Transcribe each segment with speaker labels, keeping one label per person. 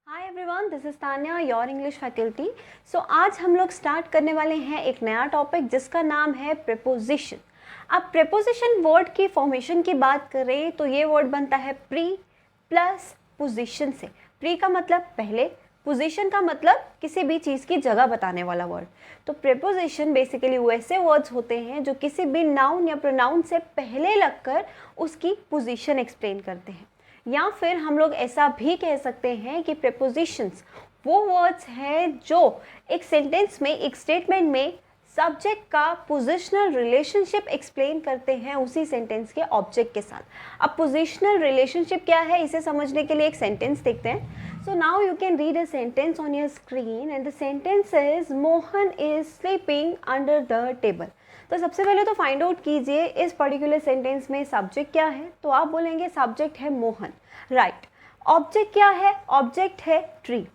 Speaker 1: Hi everyone, this is Tanya, your English faculty. So आज हम लोग स्टार्ट करने वाले हैं एक नया टॉपिक जिसका नाम है प्रीपोजिशन। अब प्रीपोजिशन वर्ड की फॉर्मेशन की बात करें तो ये वर्ड बनता है प्री प्लस पोजिशन से। प्री का मतलब पहले, पोजिशन का मतलब किसी भी चीज़ की जगह बताने वाला वर्ड। तो प्रीपोजिशन बेसिकली वैसे वर्ड्स होते हैं जो किसी भी नाउन या प्रोनाउन से पहले लगकर उसकी पोजीशन एक्सप्लेन करते हैं। या फिर हम लोग ऐसा भी कह सकते हैं कि प्रीपोजिशंस वो वर्ड्स हैं जो एक सेंटेंस में, एक स्टेटमेंट में सब्जेक्ट का पोजिशनल रिलेशनशिप एक्सप्लेन करते हैं उसी सेंटेंस के ऑब्जेक्ट के साथ। अब पोजिशनल रिलेशनशिप क्या है, इसे समझने के लिए एक सेंटेंस देखते हैं। So now you can read a sentence on your screen and the sentence is Mohan is sleeping under the table. तो सबसे पहले तो फाइंड आउट कीजिए इस पर्टिकुलर सेंटेंस में सब्जेक्ट क्या है। तो आप बोलेंगे सब्जेक्ट है मोहन, राइट। ऑब्जेक्ट क्या है? ऑब्जेक्ट है ट्री।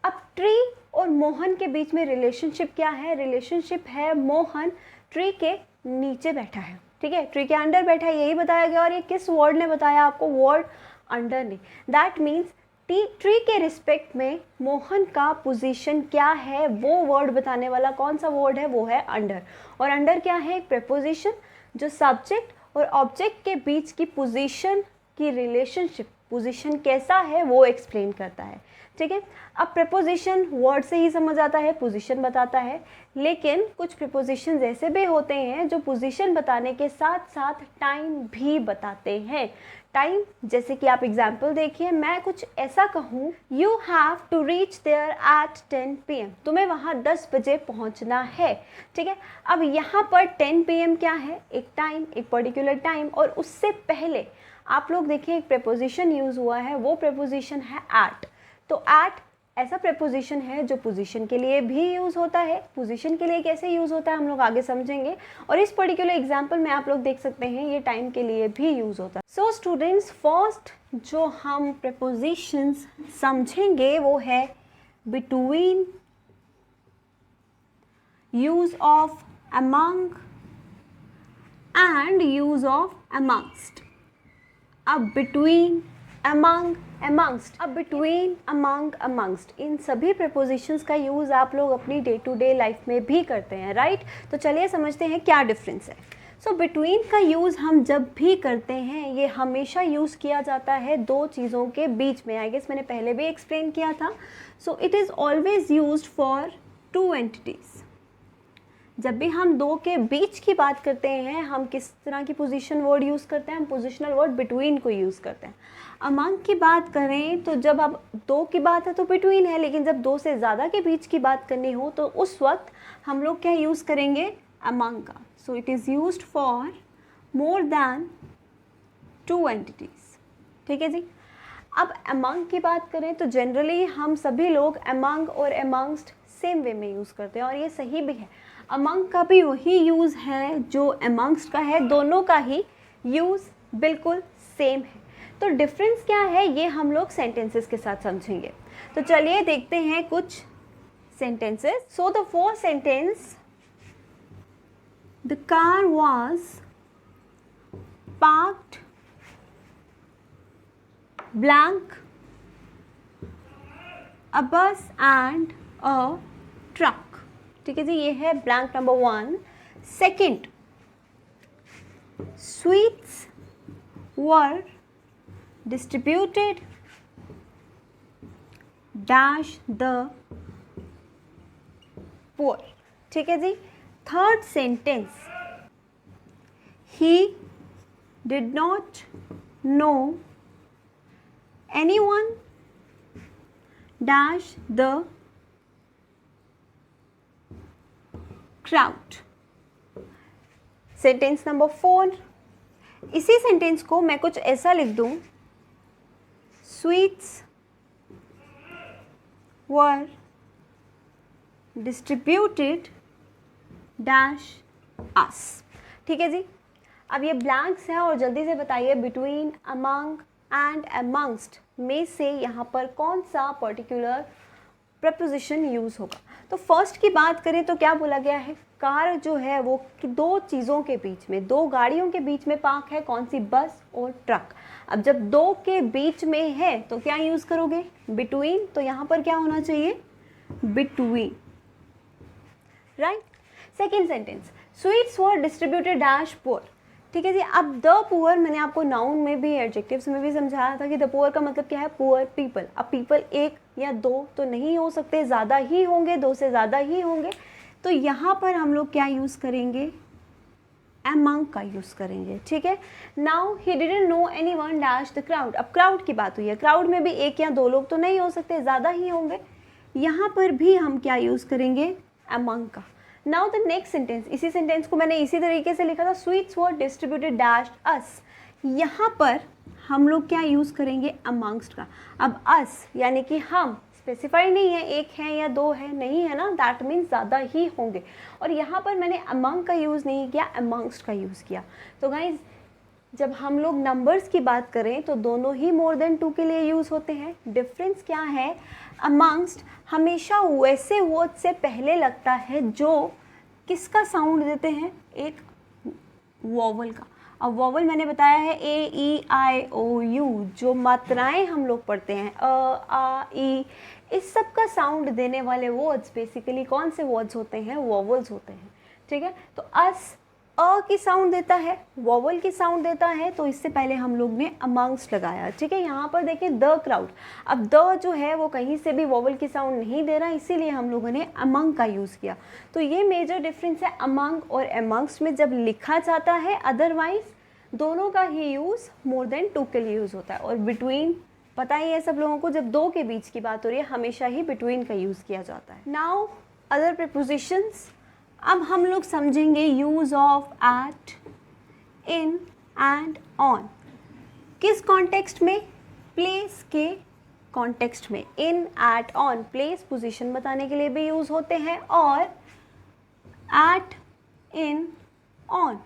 Speaker 1: अब ट्री और मोहन के बीच में रिलेशनशिप क्या है? रिलेशनशिप है मोहन ट्री के नीचे बैठा है, ठीक है, ट्री के अंडर बैठा है, यही बताया गया। और ये किस वर्ड ने बताया आपको? वर्ड अंडर ने। दैट मीन्स ट्री के रिस्पेक्ट में मोहन का पोजीशन क्या है, वो वर्ड बताने वाला कौन सा वर्ड है? वो है अंडर। और अंडर क्या है? एक प्रीपोजिशन जो सब्जेक्ट और ऑब्जेक्ट के बीच की पोजीशन की रिलेशनशिप, पोजीशन कैसा है वो एक्सप्लेन करता है, ठीक है। अब प्रीपोजिशन वर्ड से ही समझ आता है, पोजीशन बताता है, लेकिन कुछ प्रीपोजिशन ऐसे भी होते हैं जो पोजीशन बताने के साथ साथ टाइम भी बताते हैं। टाइम जैसे कि आप एग्जाम्पल देखिए, मैं कुछ ऐसा कहूँ, you have to reach there at 10 PM, तुम्हें वहाँ 10 बजे पहुँचना है, ठीक है। अब यहाँ पर 10 PM क्या है? एक टाइम, एक पर्टिकुलर टाइम। और उससे पहले आप लोग देखिए एक प्रीपोजिशन यूज़ हुआ है, वो प्रीपोजिशन है एट। तो एट ऐसा प्रीपोजिशन है जो पोजीशन के लिए भी यूज़ होता है। पोजीशन के लिए कैसे यूज़ होता है हम लोग आगे समझेंगे। और इस पर्टिकुलर एग्जांपल में आप लोग देख सकते हैं ये टाइम के लिए भी यूज़ होता है। सो स्टूडेंट्स, फर्स्ट जो हम प्रीपोजिशंस समझेंगे वो है between, use of among and use of amongst. अब बिटवीन, अमंग, अमंगस्ट। अब बिटवीन, अमंग, अमंगस्ट, इन सभी प्रीपोजिशंस का यूज़ आप लोग अपनी डे टू डे लाइफ में भी करते हैं, राइट। तो चलिए समझते हैं क्या डिफरेंस है। सो बिटवीन का यूज़ हम जब भी करते हैं ये हमेशा यूज़ किया जाता है दो चीज़ों के बीच में। आई गेस मैंने पहले भी एक्सप्लेन किया था। So it is always used for two entities. जब भी हम दो के बीच की बात करते हैं हम किस तरह की पोजीशन वर्ड यूज़ करते हैं? हम पोजिशनल वर्ड बिटवीन को यूज़ करते हैं। अमंग की बात करें तो जब अब दो की बात है तो बिटवीन है, लेकिन जब दो से ज़्यादा के बीच की बात करनी हो तो उस वक्त हम लोग क्या यूज़ करेंगे? अमंग का। So it is used for more than two entities, ठीक है जी। अब अमंग की बात करें तो जनरली हम सभी लोग अमंग और अमंगस्ट सेम वे में यूज़ करते हैं और ये सही भी है। अमंग का भी वही यूज़ है जो अमंगस्ट का है, दोनों का ही यूज़ बिल्कुल सेम है। तो डिफरेंस क्या है ये हम लोग सेंटेंसेस के साथ समझेंगे। तो चलिए देखते हैं कुछ sentences. So the first sentence, the car was parked blank a bus and a truck, ठीक है जी, ये है blank number 1। Second, sweets were distributed dash the poor, ठीक है जी। Third sentence, he did not know anyone dash the crowd। Sentence number 4, इसी sentence को मैं कुछ ऐसा लिख दूं, sweets were distributed dash us, ठीक है जी। अब ये ब्लैंक्स हैं और जल्दी से बताइए बिटवीन, अमंग एंड अमंगस्ट में से यहाँ पर कौन सा पर्टिकुलर प्रपोजिशन यूज़ होगा। तो फर्स्ट की बात करें तो क्या बोला गया है, कार जो है वो दो चीज़ों के बीच में, दो गाड़ियों के बीच में पार्क है, कौन सी, बस और ट्रक। अब जब दो के बीच में है तो क्या यूज़ करोगे, बिटवीन, तो यहाँ पर क्या होना चाहिए, between, right. Second sentence, sweets were distributed dash poor, ठीक है जी। अब द पुअर मैंने आपको नाउन में भी एडजेक्टिव्स में भी समझाया था कि द पुअर का मतलब क्या है, पुअर पीपल। अब पीपल एक या दो तो नहीं हो सकते, ज़्यादा ही होंगे, दो से ज़्यादा ही होंगे, तो यहाँ पर हम लोग क्या यूज़ करेंगे, among का यूज़ करेंगे, ठीक है। Now he didn't know anyone dash the crowd, अब क्राउड की बात हुई है, क्राउड में भी एक या दो लोग तो नहीं हो सकते, ज़्यादा ही होंगे, यहाँ पर भी हम क्या यूज़ करेंगे, among का। नाउ द नेक्स्ट सेंटेंस, इसी सेंटेंस को मैंने इसी तरीके से लिखा था, स्वीट्स वर डिस्ट्रीब्यूटेड डैश अस, यहाँ पर हम लोग क्या यूज़ करेंगे, अमंगस्ट का। अब अस यानी कि हम, स्पेसिफाई नहीं है एक है या दो है, नहीं है ना, दैट मीन्स ज़्यादा ही होंगे, और यहाँ पर मैंने अमंग का यूज़ नहीं किया, अमंगस्ट का यूज़ किया। तो गाइज जब हम लोग नंबर्स की बात करें तो दोनों ही मोर देन 2 के लिए यूज़ होते हैं। डिफरेंस क्या है, अमंगस्ट हमेशा वैसे वर्ड से पहले लगता है जो किसका साउंड देते हैं, एक वॉवल का। अब वॉवल मैंने बताया है AEIOU, जो मात्राएं हम लोग पढ़ते हैं, आ ई, इस सब का साउंड देने वाले वर्ड्स बेसिकली कौन से वर्ड्स होते हैं, वॉवल्स होते हैं, ठीक है। तो अस अ की साउंड देता है, वॉवल की साउंड देता है, तो इससे पहले हम लोग ने अमंगस्ट लगाया, ठीक है। यहाँ पर देखिए द क्राउड, अब द जो है वो कहीं से भी वॉवल की साउंड नहीं दे रहा, इसीलिए हम लोगों ने अमंग का यूज़ किया। तो ये मेजर डिफरेंस है अमंग और अमंगस्ट में जब लिखा जाता है, अदरवाइज दोनों का ही यूज़ मोर देन 2 के लिए यूज़ होता है। और बिटवीन पता ही है सब लोगों को, जब दो के बीच की बात हो रही है हमेशा ही बिटवीन का यूज़ किया जाता है। नाउ अदर प्रीपोजिशंस, अब हम लोग समझेंगे use of at, in and on. किस कॉन्टेक्स्ट में, प्लेस के कॉन्टेक्स्ट में। In, at, on place position बताने के लिए भी यूज़ होते हैं, और एट, इन, ऑन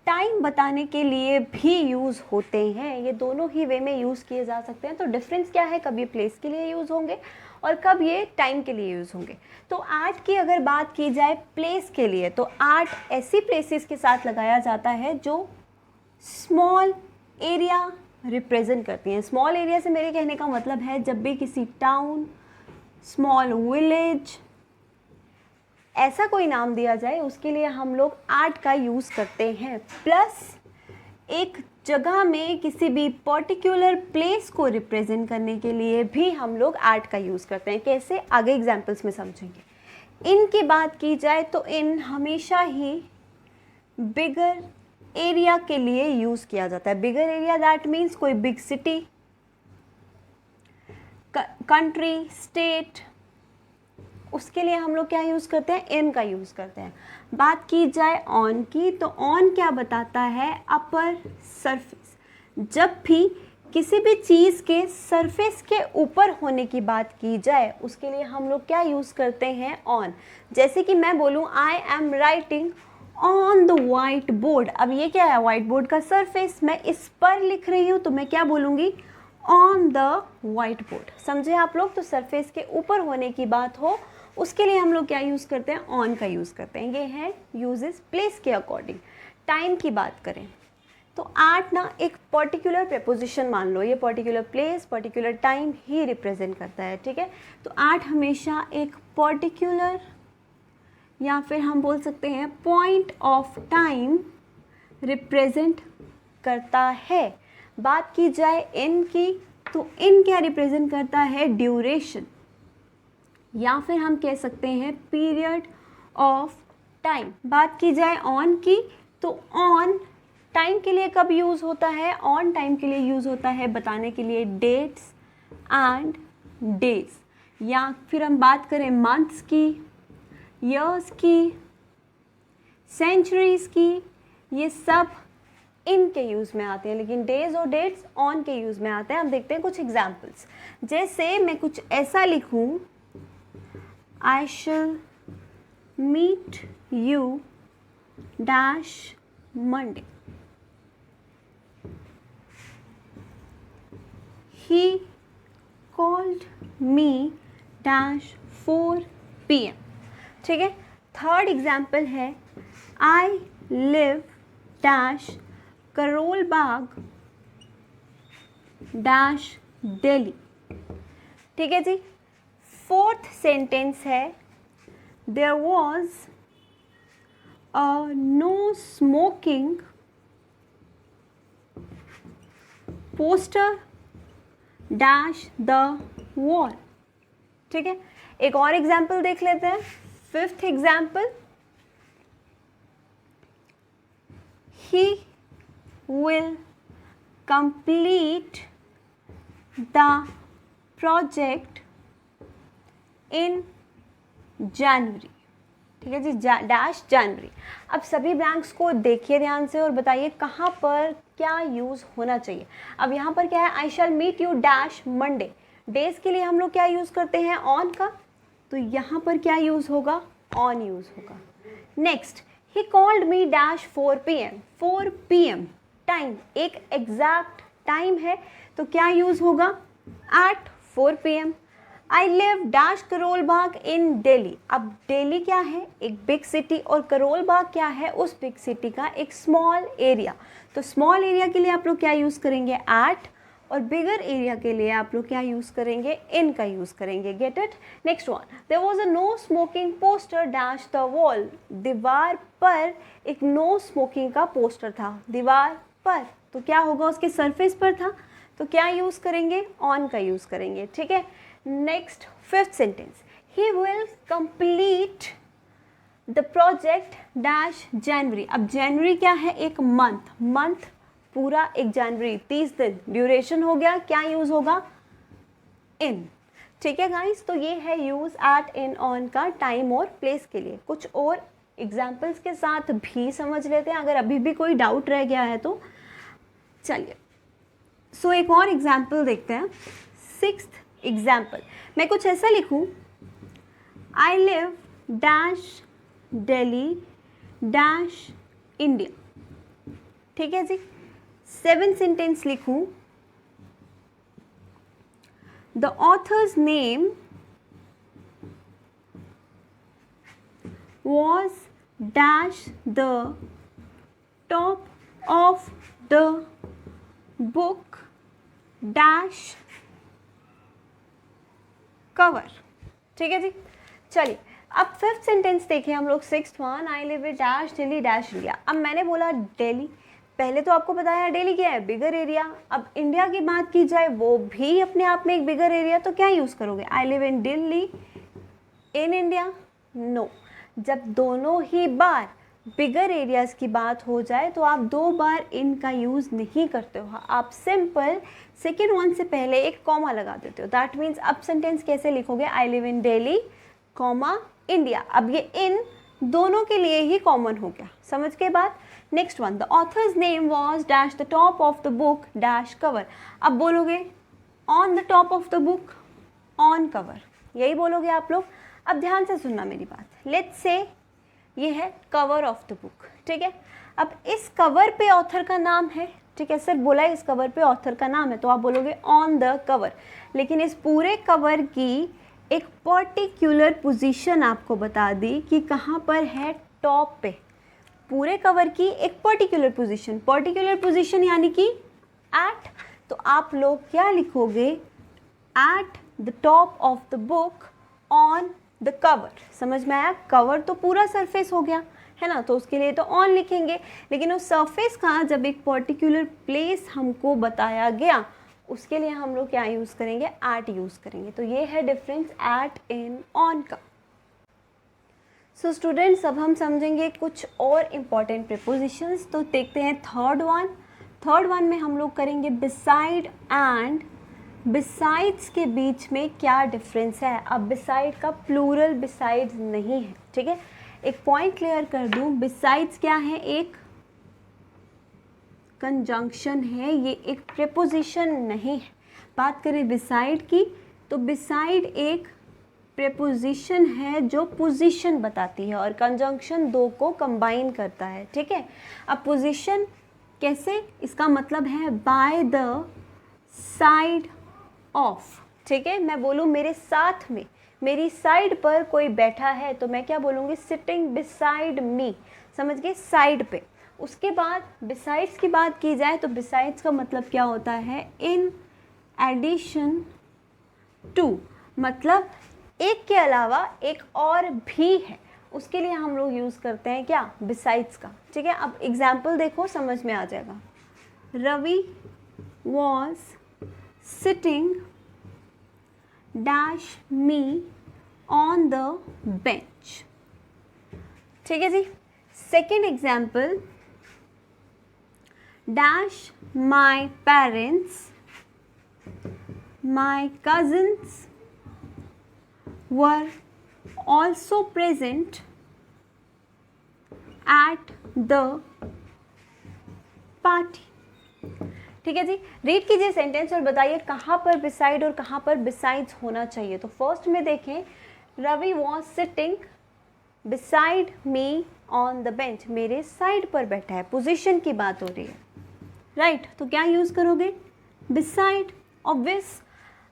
Speaker 1: टाइम बताने के लिए भी यूज़ होते हैं। ये दोनों ही वे में यूज़ किए जा सकते हैं। तो डिफरेंस क्या है, कब ये प्लेस के लिए यूज़ होंगे और कब ये टाइम के लिए यूज़ होंगे। तो एट की अगर बात की जाए प्लेस के लिए, तो एट ऐसी प्लेसेस के साथ लगाया जाता है जो स्मॉल एरिया रिप्रेजेंट करती हैं। स्मॉल एरिया से मेरे कहने का मतलब है जब भी किसी टाउन, स्मॉल विलेज, ऐसा कोई नाम दिया जाए उसके लिए हम लोग एट का यूज़ करते हैं। प्लस एक जगह में किसी भी पर्टिकुलर प्लेस को रिप्रेजेंट करने के लिए भी हम लोग एट का यूज़ करते हैं। कैसे, आगे एग्जांपल्स में समझेंगे। इन की बात की जाए तो इन हमेशा ही बिगर एरिया के लिए यूज़ किया जाता है। बिगर एरिया दैट मीन्स कोई बिग सिटी, कंट्री, स्टेट, उसके लिए हम लोग क्या यूज़ करते हैं, इन का यूज़ करते हैं। बात की जाए ऑन की, तो ऑन क्या बताता है, अपर सरफेस। जब भी किसी भी चीज़ के सरफेस के ऊपर होने की बात की जाए उसके लिए हम लोग क्या यूज़ करते हैं, ऑन। जैसे कि मैं बोलूँ I am writing on the white board. अब ये क्या है, वाइट बोर्ड का सरफेस, मैं इस पर लिख रही हूँ तो मैं क्या बोलूँगी, ऑन द वाइट बोर्ड। समझे आप लोग। तो सरफेस के ऊपर होने की बात हो उसके लिए हम लोग क्या यूज़ करते हैं, ऑन का यूज़ करते हैं। ये है यूजेस प्लेस के अकॉर्डिंग। टाइम की बात करें तो एट ना एक पर्टिकुलर प्रेपोजिशन मान लो, ये पर्टिकुलर प्लेस, पर्टिकुलर टाइम ही रिप्रेजेंट करता है, ठीक है। तो एट हमेशा एक पर्टिकुलर या फिर हम बोल सकते हैं पॉइंट ऑफ टाइम रिप्रेजेंट करता है। बात की जाए इन की, तो इन क्या रिप्रेजेंट करता है, ड्यूरेशन, या फिर हम कह सकते हैं पीरियड ऑफ टाइम। बात की जाए ऑन की, तो ऑन टाइम के लिए कब यूज़ होता है, ऑन टाइम के लिए यूज़ होता है बताने के लिए डेट्स एंड डेज। या फिर हम बात करें मंथ्स की, ईयर्स की, सेंचुरीज़ की, ये सब इन के यूज़ में आते हैं, लेकिन डेज और डेट्स ऑन के यूज़ में आते हैं। हम देखते हैं कुछ एग्जाम्पल्स। जैसे मैं कुछ ऐसा लिखूं, I shall meet you dash Monday. He called me dash 4 PM। ठीक है। थर्ड एग्जाम्पल है I live dash Karol Bagh dash Delhi. ठीक है जी। फोर्थ सेंटेंस है there was a no smoking poster dash the wall. ठीक है। एक और एग्जाम्पल देख लेते हैं। Fifth example, he will complete the project in January। ठीक है जी, डैश जनवरी। अब सभी ब्लैंक्स को देखिए ध्यान से और बताइए कहाँ पर क्या यूज़ होना चाहिए। अब यहाँ पर क्या है, I shall meet you dash Monday. Days के लिए हम लोग क्या यूज़ करते हैं, ऑन का, तो यहाँ पर क्या यूज़ होगा, ऑन यूज़ होगा। Next, he called me dash 4 PM। 4 PM time, एक एग्जैक्ट टाइम है, तो क्या यूज़ होगा, at 4 PM। I live dash Karol Bagh in Delhi. अब दिल्ली क्या है, एक बिग सिटी, और करोल बाग क्या है, उस बिग सिटी का एक स्मॉल एरिया। तो स्मॉल एरिया के लिए आप लोग क्या यूज़ करेंगे, एट, और बिगर एरिया के लिए आप लोग क्या यूज़ करेंगे, इन का यूज़ करेंगे। Get it. Next one, there was a no smoking poster dash the wall. दीवार पर एक नो स्मोकिंग का पोस्टर था, दीवार पर, तो क्या होगा, उसके सरफेस पर था, तो क्या यूज़ करेंगे, ऑन का यूज़ करेंगे। ठीक है। Next, fifth sentence, he will complete the project dash January. अब जनवरी क्या है, एक मंथ, मंथ पूरा एक जनवरी, 30 दिन ड्यूरेशन हो गया, क्या यूज़ होगा, इन। ठीक है गाइस, तो ये है यूज़ एट, इन, ऑन का टाइम और प्लेस के लिए। कुछ और एग्जाम्पल्स के साथ भी समझ लेते हैं, अगर अभी भी कोई डाउट रह गया है तो। चलिए, सो एक और एग्जाम्पल देखते हैं। सिक्स्थ एग्जाम्पल, मैं कुछ ऐसा लिखूं, आई live dash Delhi dash India. ठीक है जी। 7 सेंटेंस लिखूं, the author's name was dash the top of the book dash cover। ठीक है जी। चलिए, अब फिफ्थ सेंटेंस देखिए हम लोग। Sixth one, I live in dash Delhi dash India. अब मैंने बोला दिल्ली, पहले तो आपको बताया दिल्ली क्या है, बिगर एरिया। अब इंडिया की बात की जाए, वो भी अपने आप में एक बिगर एरिया, तो क्या यूज़ करोगे, I live in Delhi in India, no. जब दोनों ही बार बिगर एरियाज़ की बात हो जाए तो आप 2 बार इन का यूज़ नहीं करते हो, आप सिंपल सेकेंड वन से पहले एक कॉमा लगा देते हो। दैट मीन्स अब सेंटेंस कैसे लिखोगे, आई live in Delhi comma India. अब ये इन दोनों के लिए ही कॉमन हो गया, समझ के बाद। Next one, the author's name was dash the top of the book dash cover. अब बोलोगे on the top of the book, on cover, यही बोलोगे आप लोग। अब ध्यान से सुनना मेरी बात। लेट्स से ये है कवर ऑफ द बुक। ठीक है। अब इस कवर पे ऑथर का नाम है, ठीक है, सिर्फ बोला है इस कवर पे ऑथर का नाम है, तो आप बोलोगे ऑन द कवर। लेकिन इस पूरे कवर की एक पर्टिकुलर पोजीशन आपको बता दी कि कहाँ पर है, टॉप पे। पूरे कवर की एक पर्टिकुलर पोजीशन यानी कि एट, तो आप लोग क्या लिखोगे, at the top of the book on the cover. समझ में आया, कवर तो पूरा सरफेस हो गया है ना, तो उसके लिए तो ऑन लिखेंगे, लेकिन उस सरफेस का जब एक पर्टिकुलर प्लेस हमको बताया गया, उसके लिए हम लोग क्या यूज़ करेंगे, एट यूज़ करेंगे। तो ये है डिफरेंस एट, इन, ऑन का। सो स्टूडेंट्स, अब हम समझेंगे कुछ और इम्पॉर्टेंट प्रीपोजिशंस। तो देखते हैं थर्ड वन में हम लोग करेंगे बिसाइड एंड बिसाइड्स के बीच में क्या डिफरेंस है। अब बिसाइड का प्लूरल बिसाइड्स नहीं है। ठीक है, एक पॉइंट क्लियर कर दूं, बिसाइड्स क्या है, एक कंजंक्शन है, ये एक प्रीपोजिशन नहीं है। बात करें बिसाइड की, तो बिसाइड एक प्रीपोजिशन है जो पोजीशन बताती है, और कंजंक्शन दो को कंबाइन करता है। ठीक है, अब पोजीशन कैसे, इसका मतलब है बाय द साइड ऑफ। ठीक है, मैं बोलूँ मेरे साथ में, मेरी साइड पर कोई बैठा है तो मैं क्या बोलूँगी, सिटिंग बिसाइड मी, समझ गए, साइड पे। उसके बाद बिसाइड्स की बात की जाए तो बिसाइड्स का मतलब क्या होता है, इन एडिशन टू, मतलब एक के अलावा एक और भी है, उसके लिए हम लोग यूज़ करते हैं क्या, बिसाइड्स का। ठीक है, अब एग्जाम्पल देखो समझ में आ जाएगा। Ravi was sitting dash me on the bench. ठीक है जी। Second example, dash my parents, my cousins were also present at the party। ठीक है जी, रीड कीजिए सेंटेंस और बताइए कहाँ पर बिसाइड और कहाँ पर बिसाइड्स होना चाहिए। तो फर्स्ट में देखें, Ravi was sitting beside me on the bench, मेरे साइड पर बैठा है, पोजीशन की बात हो रही है, राइट। तो क्या यूज़ करोगे, बिसाइड, ऑब्वियस।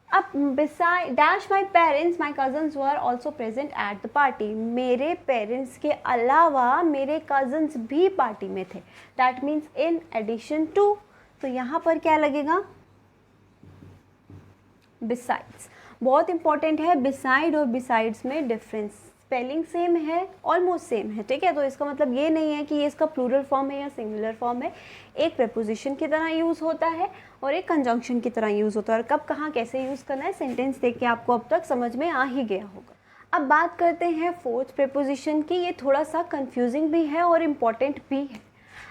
Speaker 1: अब beside dash my parents my cousins were also present at the party, मेरे पेरेंट्स के अलावा मेरे कजन्स भी पार्टी में थे, that means in addition to. तो यहाँ पर क्या लगेगा, बिसाइड्स। बहुत इंपॉर्टेंट है, बिसाइड और बिसाइड्स में डिफरेंस, स्पेलिंग सेम है, ऑलमोस्ट सेम है, ठीक है। तो इसका मतलब ये नहीं है कि ये इसका प्लूरल फॉर्म है या सिंगुलर फॉर्म है। एक प्रेपोजिशन की तरह यूज़ होता है और एक कंजंक्शन की तरह यूज़ होता है, और कब कहाँ कैसे यूज़ करना है सेंटेंस देख के आपको अब तक समझ में आ ही गया होगा। अब बात करते हैं फोर्थ प्रेपोजिशन की। ये थोड़ा सा कंफ्यूजिंग भी है और इम्पॉर्टेंट भी है।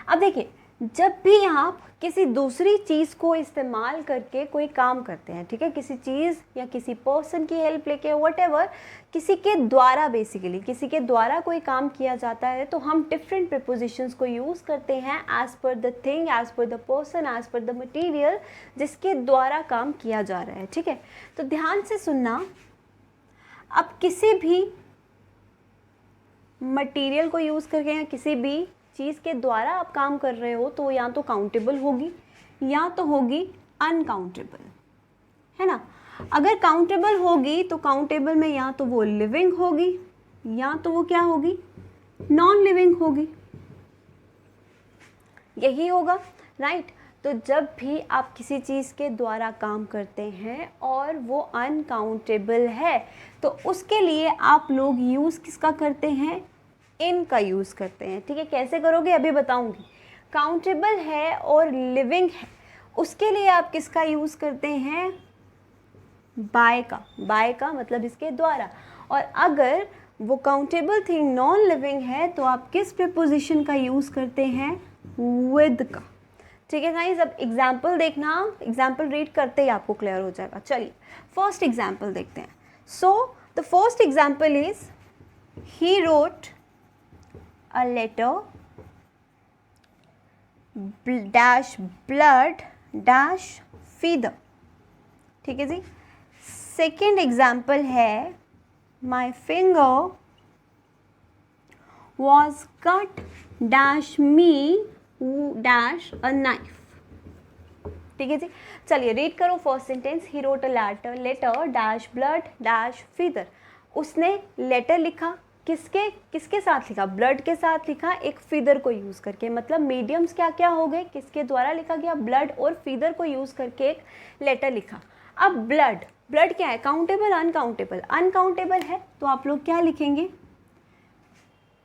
Speaker 1: अब देखिए, जब भी आप किसी दूसरी चीज़ को इस्तेमाल करके कोई काम करते हैं, ठीक है, किसी चीज़ या किसी पर्सन की हेल्प लेके, व्हाटएवर, किसी के द्वारा, बेसिकली किसी के द्वारा कोई काम किया जाता है, तो हम डिफरेंट प्रीपोजिशंस को यूज़ करते हैं as per the thing, as per the person, as per the material जिसके द्वारा काम किया जा रहा है। ठीक है, तो ध्यान से सुनना। अब किसी भी मटीरियल को यूज़ करके या किसी भी चीज़ के द्वारा आप काम कर रहे हो, तो या तो काउंटेबल होगी या तो होगी अनकाउंटेबल, है ना। अगर काउंटेबल होगी तो काउंटेबल में या तो वो लिविंग होगी या तो वो क्या होगी, नॉन लिविंग होगी, यही होगा, राइट। तो जब भी आप किसी चीज़ के द्वारा काम करते हैं और वो अनकाउंटेबल है, तो उसके लिए आप लोग यूज़ किसका करते हैं, इन का यूज़ करते हैं। ठीक है, कैसे करोगे अभी बताऊंगी। काउंटेबल है और लिविंग है, उसके लिए आप किसका यूज़ करते हैं, बाय का। बाय का मतलब इसके द्वारा। और अगर वो काउंटेबल थिंग नॉन लिविंग है तो आप किस प्रीपोजिशन का यूज़ करते हैं, विद का। ठीक है गाइस, अब एग्जाम्पल देखना, एग्जाम्पल रीड करते ही आपको क्लियर हो जाएगा। चलिए फर्स्ट एग्जाम्पल देखते हैं। So the first example is, he wrote a letter dash blood dash feather। ठीक है जी। सेकेंड एग्जाम्पल है, my finger was cut dash me dash a knife। ठीक है जी। चलिए रीड करो first sentence. He wrote a letter dash blood dash feather. उसने letter लिखा, किसके साथ लिखा, ब्लड के साथ लिखा, एक फीदर को यूज़ करके। मतलब मीडियम्स क्या क्या हो गए, किसके द्वारा लिखा गया, ब्लड और फीदर को यूज़ करके एक लेटर लिखा। अब ब्लड क्या है, काउंटेबल अनकाउंटेबल, अनकाउंटेबल है तो आप लोग क्या लिखेंगे,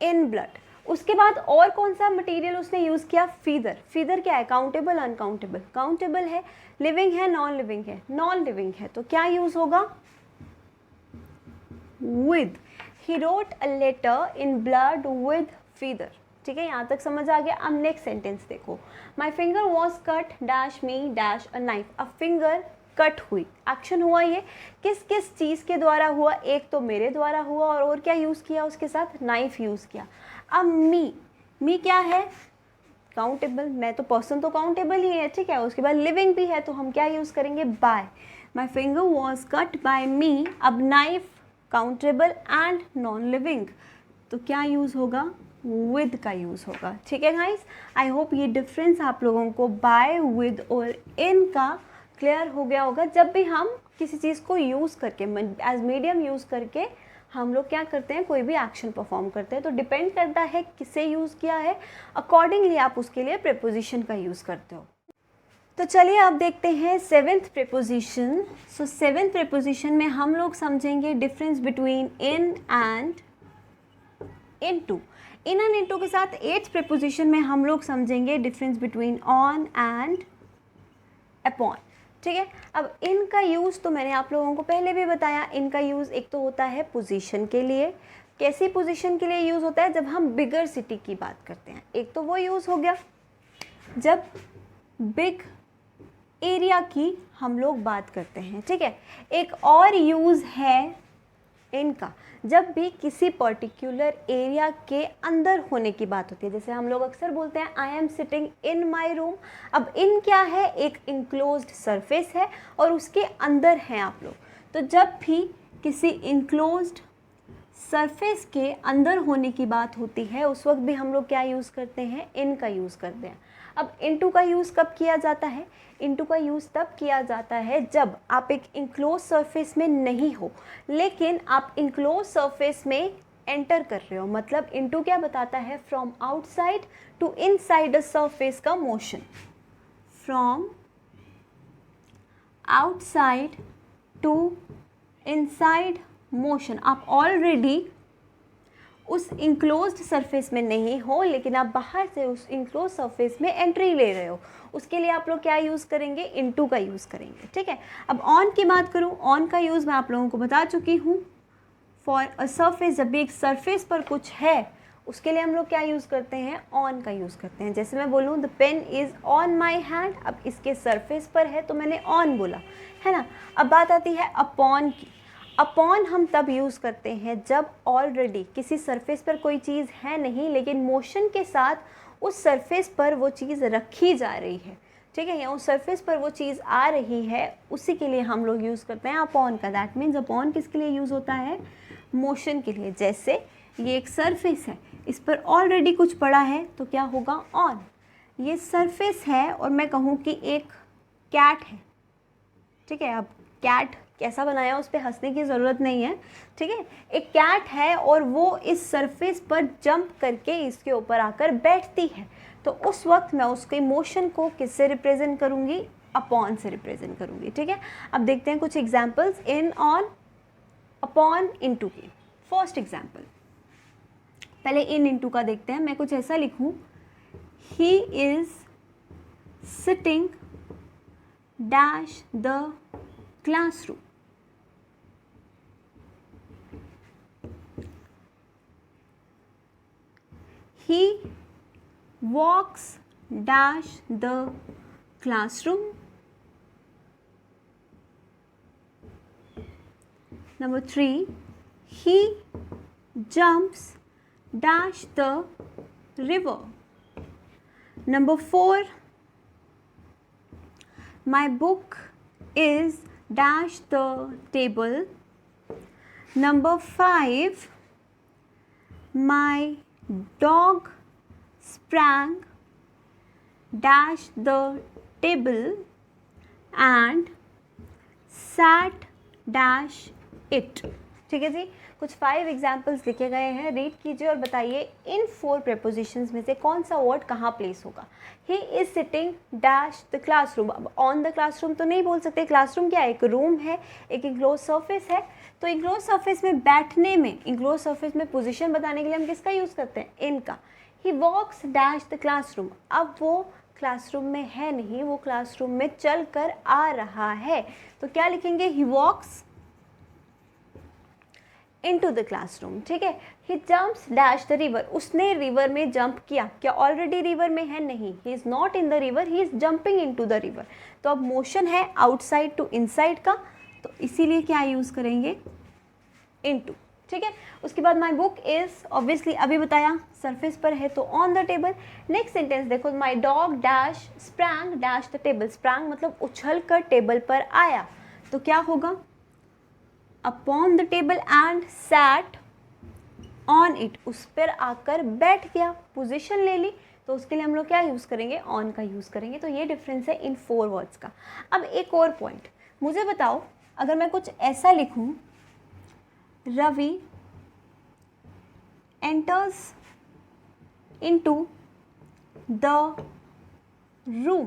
Speaker 1: इन ब्लड। उसके बाद और कौन सा मटेरियल उसने यूज़ किया, फीदर क्या है, काउंटेबल अनकाउंटेबल, काउंटेबल है, लिविंग है नॉन लिविंग है, नॉन लिविंग है, तो क्या यूज़ होगा, with. He wrote a letter in blood with feather. ठीक है, यहाँ तक समझ आ गया। अब नेक्स्ट सेंटेंस देखो, माई finger was cut dash me dash a knife. अब फिंगर कट हुई, एक्शन हुआ, ये किस किस चीज़ के द्वारा हुआ, एक तो मेरे द्वारा हुआ और क्या यूज़ किया उसके साथ, नाइफ यूज़ किया। अब मी क्या है, काउंटेबल, मैं तो पर्सन तो काउंटेबल ही है, ठीक है। उसके बाद लिविंग भी है तो हम क्या यूज़ करेंगे, by. My finger was cut by me. अब knife countable and non living, तो क्या यूज़ होगा, विद का यूज़ होगा। ठीक है गाइस, आई होप ये डिफरेंस आप लोगों को बाय, विद और इन का क्लियर हो गया होगा। जब भी हम किसी चीज़ को यूज़ करके, एज मीडियम यूज़ करके हम लोग क्या करते हैं, कोई भी एक्शन परफॉर्म करते हैं। तो डिपेंड करता है किसे यूज़ किया है, अकॉर्डिंगली आप उसके लिए प्रीपोजिशन का यूज़ करते हो। तो चलिए अब देखते हैं सेवेंथ प्रीपोजिशन। सो सेवेंथ प्रीपोजिशन में हम लोग समझेंगे difference between in and into. In and into के साथ एट्थ प्रीपोजिशन में हम लोग समझेंगे difference between on and upon. ठीक है, अब इन का यूज़ तो मैंने आप लोगों को पहले भी बताया। इन का यूज़ एक तो होता है पोजीशन के लिए। कैसी पोजीशन के लिए यूज़ होता है, जब हम बिगर सिटी की बात करते हैं। एक तो वो यूज़ हो गया जब बिग एरिया की हम लोग बात करते हैं। ठीक है, एक और यूज़ है इनका जब भी किसी पर्टिकुलर एरिया के अंदर होने की बात होती है। जैसे हम लोग अक्सर बोलते हैं I am sitting in my room. अब इन क्या है, एक इनक्लोज्ड सरफेस है और उसके अंदर हैं आप लोग। तो जब भी किसी इनक्लोज्ड सरफेस के अंदर होने की बात होती है उस वक्त भी हम लोग क्या यूज़ करते हैं, इन का यूज़ करते हैं। अब इनटू का यूज़ कब किया जाता है, इनटू का यूज़ तब किया जाता है जब आप एक इंक्लोज सरफेस में नहीं हो लेकिन आप इंक्लोज सरफेस में एंटर कर रहे हो। मतलब इनटू क्या बताता है, from outside to inside the surface का motion. From outside to inside motion. आप ऑलरेडी उस इंक्लोज्ड सरफेस में नहीं हो लेकिन आप बाहर से उस इंक्लोज सरफेस में एंट्री ले रहे हो, उसके लिए आप लोग क्या यूज़ करेंगे, इनटू का यूज़ करेंगे। ठीक है, अब ऑन की बात करूँ, ऑन का यूज़ मैं आप लोगों को बता चुकी हूँ। फॉर अ सरफेस, जब भी एक सरफेस पर कुछ है उसके लिए हम लोग क्या यूज़ करते हैं, ऑन का यूज़ करते हैं। जैसे मैं बोलूँ the pen is on my hand, अब इसके सरफेस पर है तो मैंने ऑन बोला, है ना। अब बात आती है अपॉन की। अपॉन हम तब यूज़ करते हैं जब ऑलरेडी किसी सरफेस पर कोई चीज़ है नहीं लेकिन मोशन के साथ उस सरफेस पर वो चीज़ रखी जा रही है। ठीक है, या उस सरफेस पर वो चीज़ आ रही है, उसी के लिए हम लोग यूज़ करते हैं अपॉन का। दैट मीन्स अपॉन किसके लिए यूज़ होता है, मोशन के लिए। जैसे ये एक सरफेस है, इस पर ऑलरेडी कुछ पड़ा है तो क्या होगा, ऑन। ये सरफेस है और मैं कहूँ कि एक कैट है। ठीक है, अब कैट कैसा बनाया उस पर हंसने की ज़रूरत नहीं है। ठीक है, एक कैट है और वो इस सरफेस पर जंप करके इसके ऊपर आकर बैठती है, तो उस वक्त मैं उसके मोशन को किससे रिप्रेजेंट करूँगी, अपॉन से रिप्रेजेंट करूँगी। ठीक है, अब देखते हैं कुछ examples in, on, upon, into की। फर्स्ट एग्जांपल, पहले इन इनटू का देखते हैं। मैं कुछ ऐसा लिखूँ, he is sitting dash the classroom। He walks dash the classroom। Number 3, he jumps dash the river। Number 4, my book is dash the table। Number 5, my dog sprang dash the table and sat dash it। ठीक है जी, कुछ 5 examples लिखे गए हैं, read कीजिए और बताइए इन 4 prepositions में से कौन सा वर्ड कहाँ प्लेस होगा। He is sitting dash the classroom. अब ऑन द क्लासरूम तो नहीं बोल सकते, क्लासरूम क्या है, एक रूम है, एक इंक्लोज सरफेस है। तो इंक्लोज सरफेस में बैठने में, इंक्लोज सरफेस में पोजीशन बताने के लिए हम किसका यूज़ करते हैं, इनका। ही वॉक्स डैश द क्लासरूम। अब वो क्लासरूम में है नहीं, वो क्लासरूम में चल कर आ रहा है, तो क्या लिखेंगे, ही वॉक्स इनटू द क्लासरूम। ठीक है, he jumps dash the river. उसने रिवर में जंप किया, क्या ऑलरेडी रिवर में है, नहीं, he is not in the river, he is jumping into the river. तो अब मोशन है आउटसाइड टू इनसाइड का, तो इसीलिए क्या यूज़ करेंगे, इनटू। ठीक है, उसके बाद माई बुक इज़, ऑब्वियसली अभी बताया सरफेस पर है तो on the table. Next sentence देखो, my dog dash sprang dash the table. Sprang मतलब उछल कर टेबल पर आया, तो क्या होगा, upon the table and sat on it. उस पर आकर बैठ गया, पोजीशन ले ली, तो उसके लिए हम लोग क्या यूज़ करेंगे, ऑन का यूज़ करेंगे। तो ये डिफरेंस है इन 4 वर्ड्स का। अब एक और पॉइंट, मुझे बताओ अगर मैं कुछ ऐसा लिखूं, Ravi enters into the room,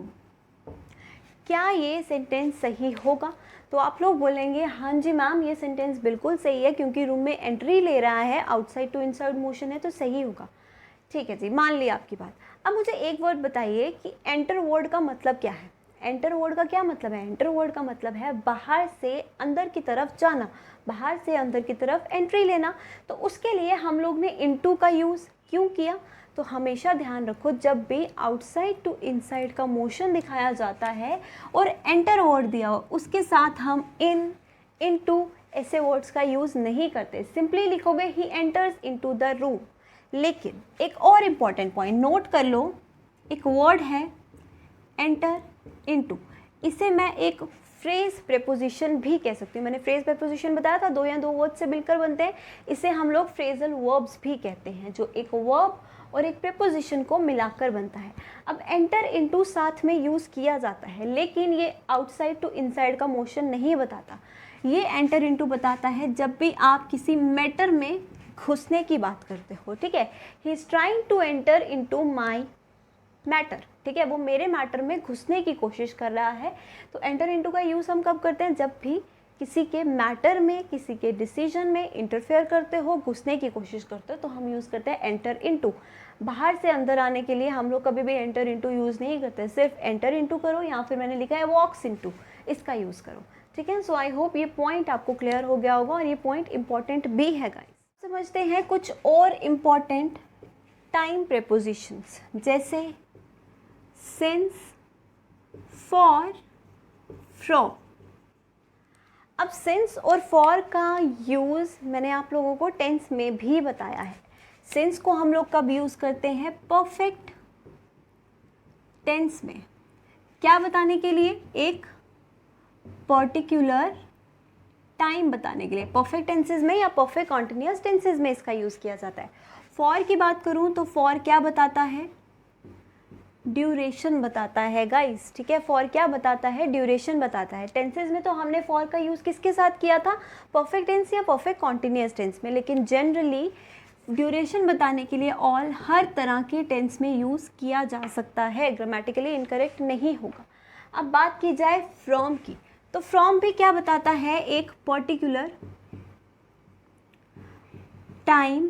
Speaker 1: क्या ये सेंटेंस सही होगा? तो आप लोग बोलेंगे हाँ जी मैम ये सेंटेंस बिल्कुल सही है, क्योंकि रूम में एंट्री ले रहा है, आउटसाइड टू इनसाइड मोशन है, तो सही होगा। ठीक है जी, मान लिया आपकी बात। अब मुझे एक वर्ड बताइए कि एंटर वर्ड का मतलब क्या है? एंटर वर्ड का क्या मतलब है? एंटर वर्ड का मतलब है बाहर से अंदर की तरफ जाना, बाहर से अंदर की तरफ एंट्री लेना। तो उसके लिए हम लोग ने इनटू का यूज़ क्यों किया? तो हमेशा ध्यान रखो, जब भी आउटसाइड टू इनसाइड का मोशन दिखाया जाता है और एंटर वर्ड दिया हो, उसके साथ हम इनटू ऐसे वर्ड्स का यूज़ नहीं करते। सिंपली लिखोगे he enters into the room. लेकिन एक और इम्पॉर्टेंट पॉइंट नोट कर लो, एक वर्ड है एंटर इनटू, इसे मैं एक फ्रेज प्रेपोजिशन भी कह सकती हूँ। मैंने फ्रेज प्रेपोजिशन बताया था, दो या दो वर्ड से मिलकर बनते हैं। इसे हम लोग फ्रेजल वर्ब्स भी कहते हैं, जो एक वर्ब और एक प्रेपोजिशन को मिलाकर बनता है। अब एंटर इनटू साथ में यूज़ किया जाता है, लेकिन ये आउटसाइड टू इनसाइड का मोशन नहीं बताता। ये एंटर इनटू बताता है जब भी आप किसी मैटर में घुसने की बात करते हो। ठीक है, he is trying to enter into my matter, ठीक है, वो मेरे मैटर में घुसने की कोशिश कर रहा है। तो एंटर इनटू का यूज़ हम कब करते हैं? जब भी किसी के मैटर में, किसी के डिसीजन में इंटरफेयर करते हो, घुसने की कोशिश करते हो, तो हम यूज़ करते हैं एंटर इनटू। बाहर से अंदर आने के लिए हम लोग कभी भी एंटर इनटू यूज़ नहीं करते, सिर्फ एंटर इनटू करो, या फिर मैंने लिखा है वॉक्स इनटू, इसका यूज़ करो। ठीक है, सो आई होप ये पॉइंट आपको क्लियर हो गया होगा, और ये पॉइंट इंपॉर्टेंट भी है गाइस। समझते हैं कुछ और इम्पॉर्टेंट टाइम प्रेपोजिशंस, जैसे सिंस, फॉर, फ्रॉम। अब सिंस और फॉर का यूज़ मैंने आप लोगों को टेंस में भी बताया है। सिंस को हम लोग कब यूज़ करते हैं? परफेक्ट टेंस में। क्या बताने के लिए? एक पर्टिकुलर टाइम बताने के लिए। परफेक्ट टेंसेज में या परफेक्ट कॉन्टिन्यूअस टेंसेज में इसका यूज़ किया जाता है। फॉर की बात करूँ तो फॉर क्या बताता है? ड्यूरेशन बताता है गाइस। ठीक है, फॉर क्या बताता है? ड्यूरेशन बताता है। टेंसेज में तो हमने फॉर का यूज़ किसके साथ किया था? परफेक्ट टेंस या परफेक्ट कॉन्टिन्यूअस टेंस में। लेकिन जनरली ड्यूरेशन बताने के लिए ऑल हर तरह के टेंस में यूज़ किया जा सकता है, ग्रामेटिकली इनकरेक्ट नहीं होगा। अब बात की जाए फ्रॉम की, तो फ्रॉम भी क्या बताता है? एक पर्टिकुलर टाइम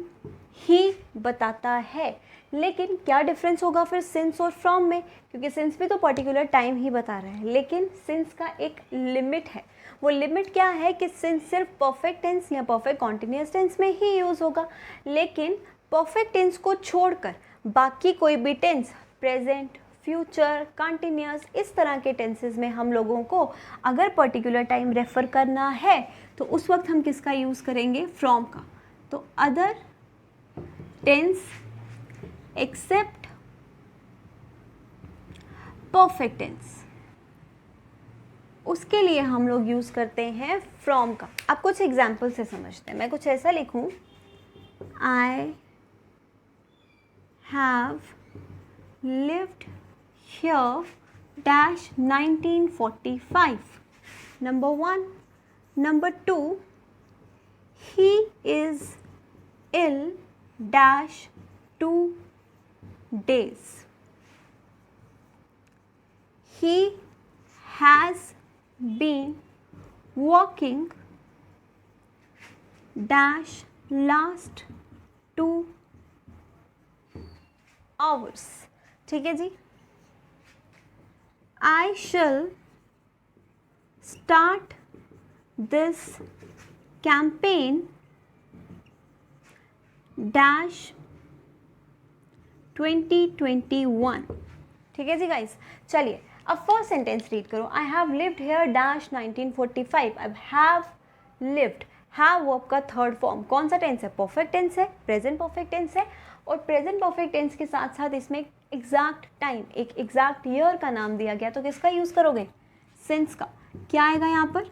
Speaker 1: ही बताता है। लेकिन क्या डिफरेंस होगा फिर सिंस और फ्रॉम में? क्योंकि सिंस भी तो पर्टिकुलर टाइम ही बता रहा है, लेकिन सिंस का एक लिमिट है। वो लिमिट क्या है कि सिंस सिर्फ परफेक्ट टेंस या परफेक्ट कॉन्टिन्यूअस टेंस में ही यूज़ होगा, लेकिन परफेक्ट टेंस को छोड़कर बाकी कोई भी टेंस, प्रेजेंट, फ्यूचर, कंटिन्यूअस, इस तरह के टेंसेस में हम लोगों को अगर पर्टिकुलर टाइम रेफ़र करना है तो उस वक्त हम किसका यूज़ करेंगे? फ्रॉम का। तो other tense except perfect tense, उसके लिए हम लोग यूज़ करते हैं फ्रॉम का। अब कुछ एग्जाम्पल से समझते हैं। मैं कुछ ऐसा लिखूं, I have lived here dash 1945, number 1। Number 2, he is ill dash 2 days. He has been working dash last 2 hours. ठीक है जी। I shall start this campaign dash 2021। ठीक है जी गाइस, चलिए अब फर्स्ट सेंटेंस रीड करो। आई हैव लिव्ड हेयर डैश 1945। अब have lived, have verb का third form, कौन सा टेंस है? परफेक्ट टेंस है, प्रेजेंट परफेक्ट टेंस है। और प्रेजेंट परफेक्ट टेंस के साथ साथ इसमें एक एग्जैक्ट टाइम, एक एग्जैक्ट ईयर का नाम दिया गया, तो किसका यूज़ करोगे? सिंस का। क्या आएगा यहाँ पर?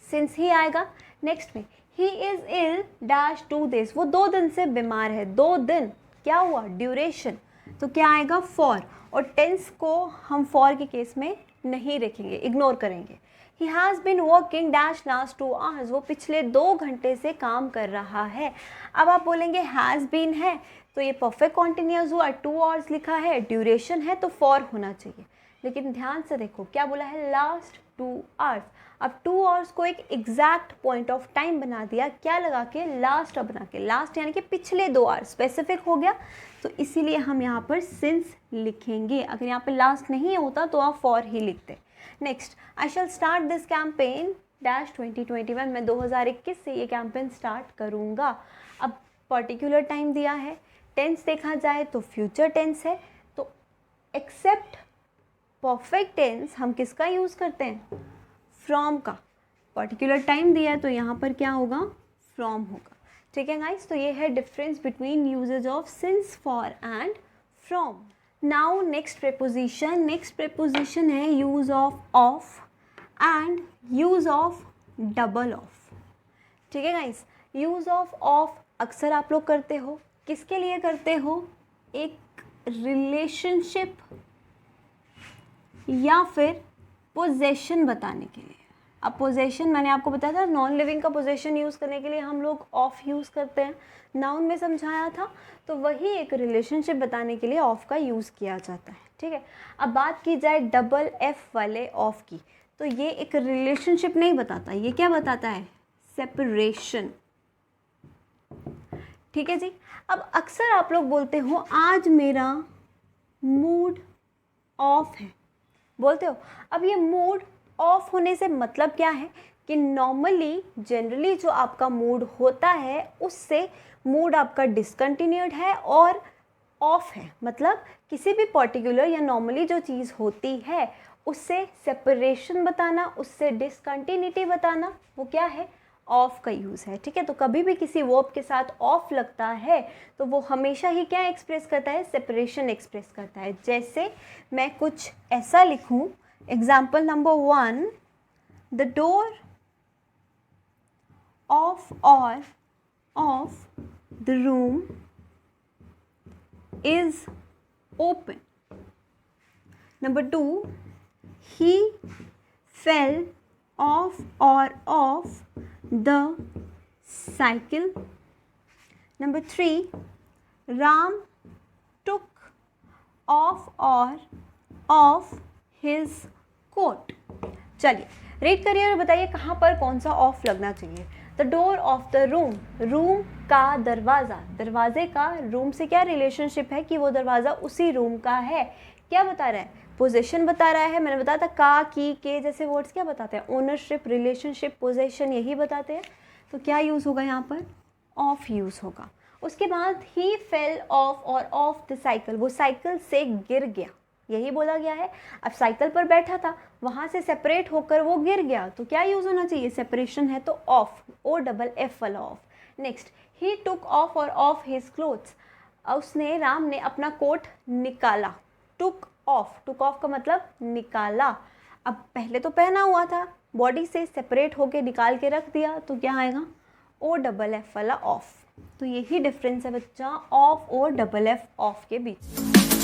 Speaker 1: सिंस ही आएगा। नेक्स्ट में he is ill dash 2 days, वो 2 दिन से बीमार है। 2 दिन क्या हुआ? ड्यूरेशन। तो क्या आएगा? फॉर। और टेंस को हम फॉर के केस में नहीं रखेंगे, इग्नोर करेंगे। He has been working dash last 2 hours, वो पिछले 2 घंटे से काम कर रहा है। अब आप बोलेंगे हैज़ बीन है तो ये परफेक्ट कॉन्टिन्यूअस हुआ, 2 आवर्स लिखा है, ड्यूरेशन है तो फॉर होना चाहिए। लेकिन ध्यान से देखो क्या बोला है, लास्ट 2 आवर्स। अब 2 आवर्स को एक एग्जैक्ट पॉइंट ऑफ टाइम बना दिया, क्या लगा के, लास्ट बना के, लास्ट यानी कि पिछले 2 आवर्स स्पेसिफिक हो गया, तो इसीलिए हम यहाँ पर सिंस लिखेंगे। अगर यहाँ पे लास्ट नहीं होता तो आप फॉर ही लिखते। Next, I shell start this campaign dash 2021, मैं 2021 से ये कैंपेन स्टार्ट करूँगा। अब पर्टिकुलर टाइम दिया है, टेंस देखा जाए तो फ्यूचर टेंस है, तो एक्सेप्ट परफेक्ट टेंस हम किसका यूज़ करते हैं, फ्रॉम का। पर्टिकुलर टाइम दिया है तो यहाँ पर क्या होगा, फ्रॉम होगा। ठीक है गाइस, तो ये है difference between usages of since, for and from. Now next preposition है use of and use of double of. ठीक है गाइस, यूज ऑफ अक्सर आप लोग करते हो, किसके लिए करते हो, एक रिलेशनशिप या फिर पोजेशन बताने के लिए। अब पोजेशन मैंने आपको बताया था, नॉन लिविंग का पोजेशन यूज़ करने के लिए हम लोग ऑफ यूज़ करते हैं, नाउन में समझाया था, तो वही एक रिलेशनशिप बताने के लिए ऑफ का यूज़ किया जाता है। ठीक है, अब बात की जाए डबल एफ वाले ऑफ की, तो ये एक रिलेशनशिप नहीं बताता, ये क्या बताता है, सेपरेशन। ठीक है जी। अब अक्सर आप लोग बोलते हो आज मेरा मूड ऑफ है, बोलते हो। अब ये मूड ऑफ होने से मतलब क्या है कि नॉर्मली जनरली जो आपका मूड होता है उससे मूड आपका डिसकंटिन्यूड है और ऑफ है, मतलब किसी भी पर्टिकुलर या नॉर्मली जो चीज़ होती है उससे सेपरेशन बताना, उससे डिसकंटिन्यूटी बताना, वो क्या है, ऑफ का यूज़ है। ठीक है, तो कभी भी किसी वर्ब के साथ ऑफ लगता है तो वो हमेशा ही क्या एक्सप्रेस करता है, सेपरेशन एक्सप्रेस करता है। जैसे मैं कुछ ऐसा लिखूं, example number 1, the door of और of the room is open. Number 2, he fell off or off the cycle. Number 3, Ram took off or off his coat. चलिए रीड करिए और बताइए कहाँ पर कौन सा ऑफ लगना चाहिए। The door of the room, room का दरवाज़ा, दरवाजे का रूम से क्या रिलेशनशिप है कि वो दरवाज़ा उसी रूम का है। क्या बता रहा है, पोजेशन बता रहा है। मैंने बताया था का, की, के जैसे वर्ड्स क्या बताते हैं, ओनरशिप, रिलेशनशिप, पोजेशन, यही बताते हैं। तो क्या यूज़ होगा यहाँ पर, ऑफ यूज़ होगा। उसके बाद ही फेल ऑफ और ऑफ द साइकिल, वो साइकिल से गिर गया, यही बोला गया है। अब साइकिल पर बैठा था, वहाँ से सेपरेट होकर वो गिर गया, तो क्या यूज़ होना चाहिए, सेपरेशन है तो ऑफ, ओ डबल एफ वाला of. Next, he took off और ऑफ हिज क्लोथ्स, उसने, राम ने अपना कोट निकाला। टुक ऑफ का मतलब निकाला। अब पहले तो पहना हुआ था, बॉडी से सेपरेट होके निकाल के रख दिया, तो क्या आएगा, ओ डबल एफ वाला ऑफ। तो यही डिफरेंस है बच्चा ऑफ और डबल एफ ऑफ के बीच।